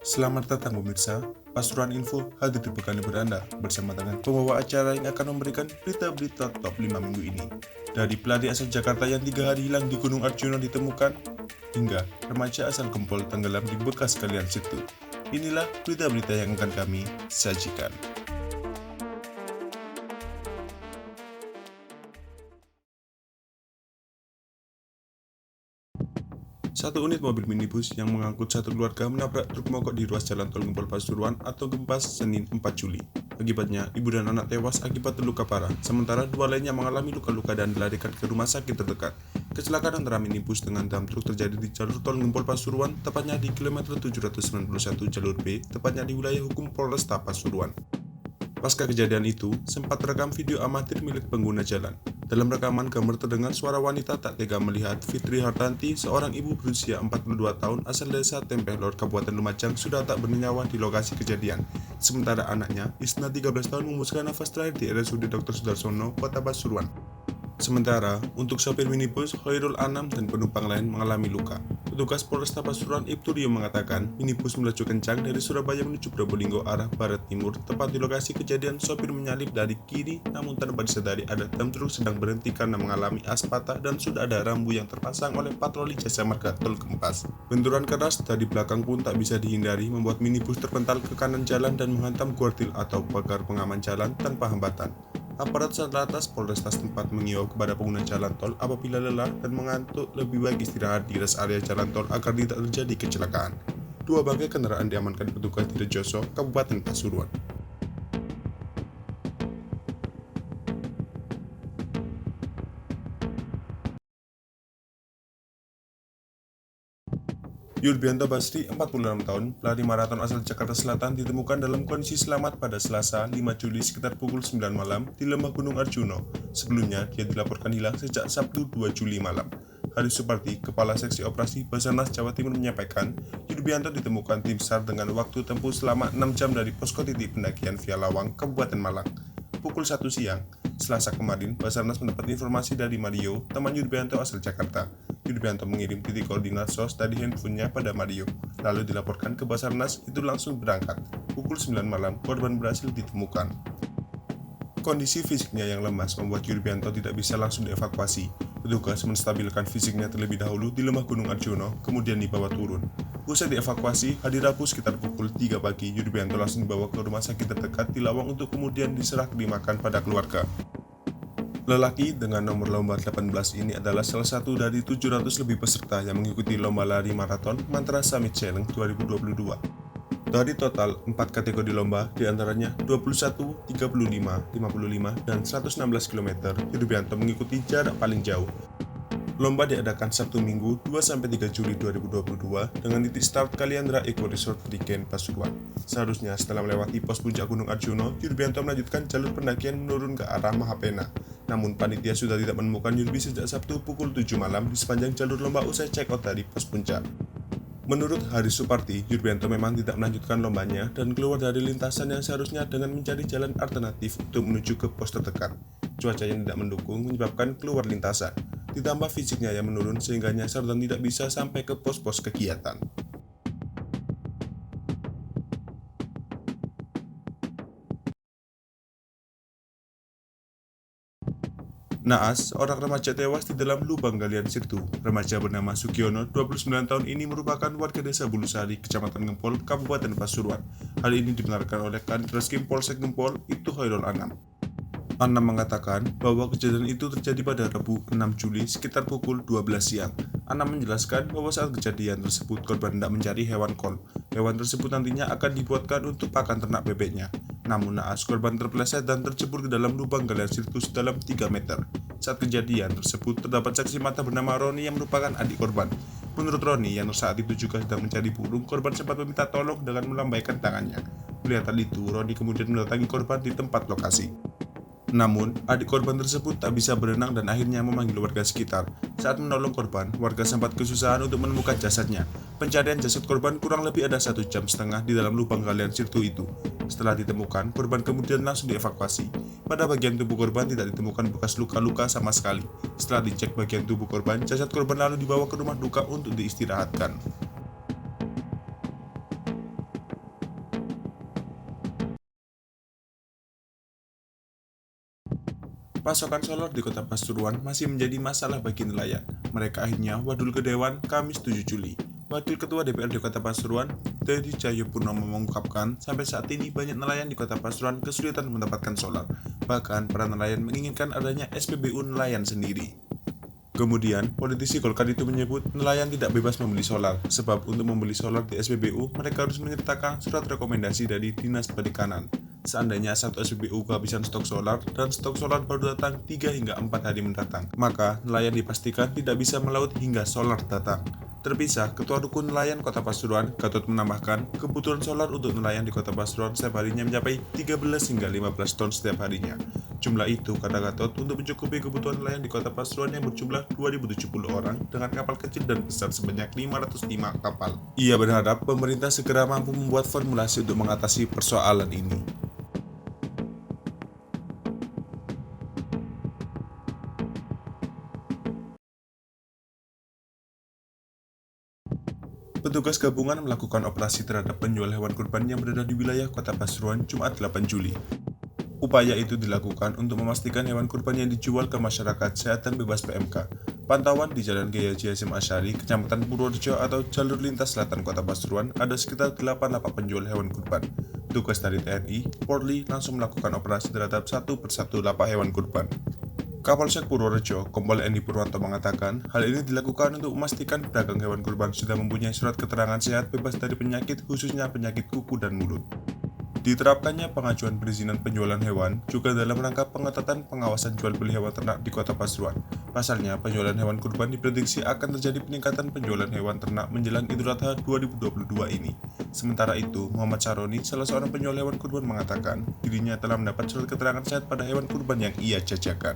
Selamat datang pemirsa, Pasuruan Info hadir di pekan libur Anda bersama dengan pembawa acara yang akan memberikan berita-berita top 5 minggu ini. Dari pelari asal Jakarta yang 3 hari hilang di Gunung Arjuna ditemukan, hingga remaja asal Gempol tenggelam di bekas galian situ. Inilah berita-berita yang akan kami sajikan. Satu unit mobil minibus yang mengangkut satu keluarga menabrak truk mogok di ruas jalan tol Gempol Pasuruan atau Gempas Senin 4 Juli. Akibatnya, ibu dan anak tewas akibat terluka parah, sementara dua lainnya mengalami luka-luka dan dilarikan ke rumah sakit terdekat. Kecelakaan antara minibus dengan dam truk terjadi di jalur tol Gempol Pasuruan, tepatnya di kilometer 791 jalur B, tepatnya di wilayah hukum Polresta Pasuruan. Pasca kejadian itu, sempat terekam video amatir milik pengguna jalan. Dalam rekaman gambar terdengar suara wanita tak tega melihat Fitri Hartanti, seorang ibu berusia 42 tahun asal desa Tempelor, Kabupaten Lumajang, sudah tak bernyawa di lokasi kejadian. Sementara anaknya, Isna 13 tahun memutuskan nafas terakhir di RSUD Dr. Sudarsono, Kota Pasuruan. Sementara, untuk sopir minibus, Khairul Anam dan penumpang lain mengalami luka. Petugas Polresta Pasuruan Ibtu Rio mengatakan, minibus melaju kencang dari Surabaya menuju Probolinggo arah barat timur. Tepat di lokasi kejadian, sopir menyalip dari kiri, namun tanpa disadari ada dam truk sedang berhenti karena mengalami as patah dan sudah ada rambu yang terpasang oleh patroli jasa marga tol Kempas. Benturan keras dari belakang pun tak bisa dihindari, membuat minibus terpental ke kanan jalan dan menghantam guardrail atau pagar pengaman jalan tanpa hambatan. Aparat Satlantas Polresta setempat mengimbau kepada pengguna jalan tol apabila lelah dan mengantuk lebih baik istirahat di rest area jalan tol agar tidak terjadi kecelakaan. Dua bangkai kendaraan diamankan petugas di Rejoso, Kabupaten Pasuruan. Yurbianto Basri, 46 tahun, pelari maraton asal Jakarta Selatan ditemukan dalam kondisi selamat pada Selasa 5 Juli sekitar pukul 9 malam di lembah Gunung Arjuno. Sebelumnya, dia dilaporkan hilang sejak Sabtu 2 Juli malam. Haris Suparti, Kepala Seksi Operasi Basarnas Jawa Timur menyampaikan, Yurbianto ditemukan tim SAR dengan waktu tempuh selama 6 jam dari posko titik pendakian Via Lawang, Kabupaten Malang. Pukul 1 siang, Selasa kemarin, Basarnas mendapat informasi dari Mario, teman Yurbianto asal Jakarta. Yurbianto mengirim titik koordinat SOS dari handphonenya pada Mario, lalu dilaporkan ke Basarnas, itu langsung berangkat. Pukul 9 malam, korban berhasil ditemukan. Kondisi fisiknya yang lemas membuat Yurbianto tidak bisa langsung dievakuasi. Petugas menstabilkan fisiknya terlebih dahulu di lembah Gunung Arjuno, kemudian dibawa turun. Usai dievakuasi, hari Rabu sekitar pukul 3 pagi, Yurbianto langsung dibawa ke rumah sakit terdekat di Lawang untuk kemudian diserah dimakan pada keluarga. Lelaki dengan nomor lomba 18 ini adalah salah satu dari 700 lebih peserta yang mengikuti lomba lari maraton Mantra Summit Challenge 2022. Dari total 4 kategori lomba, diantaranya 21, 35, 55, dan 116 km, Yurbianto mengikuti jarak paling jauh. Lomba diadakan Sabtu Minggu 2-3 Juli 2022 dengan titik start Kaliandra Eco Resort Riken Pasuruan. Seharusnya setelah melewati pos puncak Gunung Arjuno, Yurbianto melanjutkan jalur pendakian menurun ke arah Mahapena. Namun panitia sudah tidak menemukan Yurbi sejak Sabtu pukul 7 malam di sepanjang jalur lomba usai check out dari pos puncak. Menurut Haris Suparti, Yurbianto memang tidak melanjutkan lombanya dan keluar dari lintasan yang seharusnya dengan mencari jalan alternatif untuk menuju ke pos terdekat. Cuaca yang tidak mendukung menyebabkan keluar lintasan. Ditambah fisiknya yang menurun sehingga nyasar dan tidak bisa sampai ke pos-pos kegiatan. Naas, seorang remaja tewas di dalam lubang galian situ. Remaja bernama Sugiono, 29 tahun ini merupakan warga desa Bulusari, Kecamatan Gempol, Kabupaten Pasuruan. Hal ini dibenarkan oleh Kanit Reskrim Polsek Gempol, Ibtu Khairul Anam. Anam mengatakan bahwa kejadian itu terjadi pada Rabu 6 Juli sekitar pukul 12 siang. Anam menjelaskan bahwa saat kejadian tersebut korban hendak mencari hewan kol. Hewan tersebut nantinya akan dibuatkan untuk pakan ternak bebeknya. Namun naas korban terpeleset dan tercebur ke dalam lubang galian sirkus dalam 3 meter. Saat kejadian tersebut terdapat saksi mata bernama Roni yang merupakan adik korban. Menurut Roni yang saat itu juga sedang mencari burung, korban sempat meminta tolong dengan melambaikan tangannya. Melihat hal itu, Roni kemudian mendatangi korban di tempat lokasi. Namun, adik korban tersebut tak bisa berenang dan akhirnya memanggil warga sekitar. Saat menolong korban, warga sempat kesusahan untuk menemukan jasadnya. Pencarian jasad korban kurang lebih ada 1,5 jam di dalam lubang galian situ itu. Setelah ditemukan, korban kemudian langsung dievakuasi. Pada bagian tubuh korban tidak ditemukan bekas luka-luka sama sekali. Setelah dicek bagian tubuh korban, jasad korban lalu dibawa ke rumah duka untuk diistirahatkan. Pasokan solar di Kota Pasuruan masih menjadi masalah bagi nelayan. Mereka akhirnya wadul ke Dewan Kamis 7 Juli. Wakil Ketua DPRD Kota Pasuruan, Dedi Cahyopunomo mengungkapkan, sampai saat ini banyak nelayan di Kota Pasuruan kesulitan mendapatkan solar. Bahkan para nelayan menginginkan adanya SPBU nelayan sendiri. Kemudian, politisi Golkar itu menyebut nelayan tidak bebas membeli solar, sebab untuk membeli solar di SPBU, mereka harus menyertakan surat rekomendasi dari Dinas Perikanan. Seandainya satu SPBU kehabisan stok solar dan stok solar baru datang 3 hingga 4 hari mendatang, maka nelayan dipastikan tidak bisa melaut hingga solar datang. Terpisah, Ketua Rukun Nelayan Kota Pasuruan, Gatot menambahkan, kebutuhan solar untuk nelayan di Kota Pasuruan setiap harinya mencapai 13 hingga 15 ton setiap harinya. Jumlah itu, kata Gatot, untuk mencukupi kebutuhan nelayan di Kota Pasuruan yang berjumlah 2.070 orang dengan kapal kecil dan besar sebanyak 505 kapal. Ia berharap pemerintah segera mampu membuat formulasi untuk mengatasi persoalan ini. Petugas gabungan melakukan operasi terhadap penjual hewan kurban yang berada di wilayah Kota Pasuruan Jumat 8 Juli. Upaya itu dilakukan untuk memastikan hewan kurban yang dijual ke masyarakat sehat dan bebas PMK. Pantauan di Jalan Gaya Hasyim Asyari, Kecamatan Purworejo atau jalur lintas selatan Kota Pasuruan ada sekitar 8 lapak penjual hewan kurban. Petugas dari TNI, Polri langsung melakukan operasi terhadap satu persatu lapak hewan kurban. Kapolsek Purworejo, Kompol Eni Purwanto mengatakan, hal ini dilakukan untuk memastikan pedagang hewan kurban sudah mempunyai surat keterangan sehat bebas dari penyakit, khususnya penyakit kuku dan mulut. Diterapkannya pengajuan perizinan penjualan hewan juga dalam rangka pengetatan pengawasan jual beli hewan ternak di Kota Pasuruan. Pasalnya, penjualan hewan kurban diprediksi akan terjadi peningkatan penjualan hewan ternak menjelang Idul Adha 2022 ini. Sementara itu, Muhammad Saroni, salah seorang penjual hewan kurban mengatakan, dirinya telah mendapat surat keterangan sehat pada hewan kurban yang ia jajakan.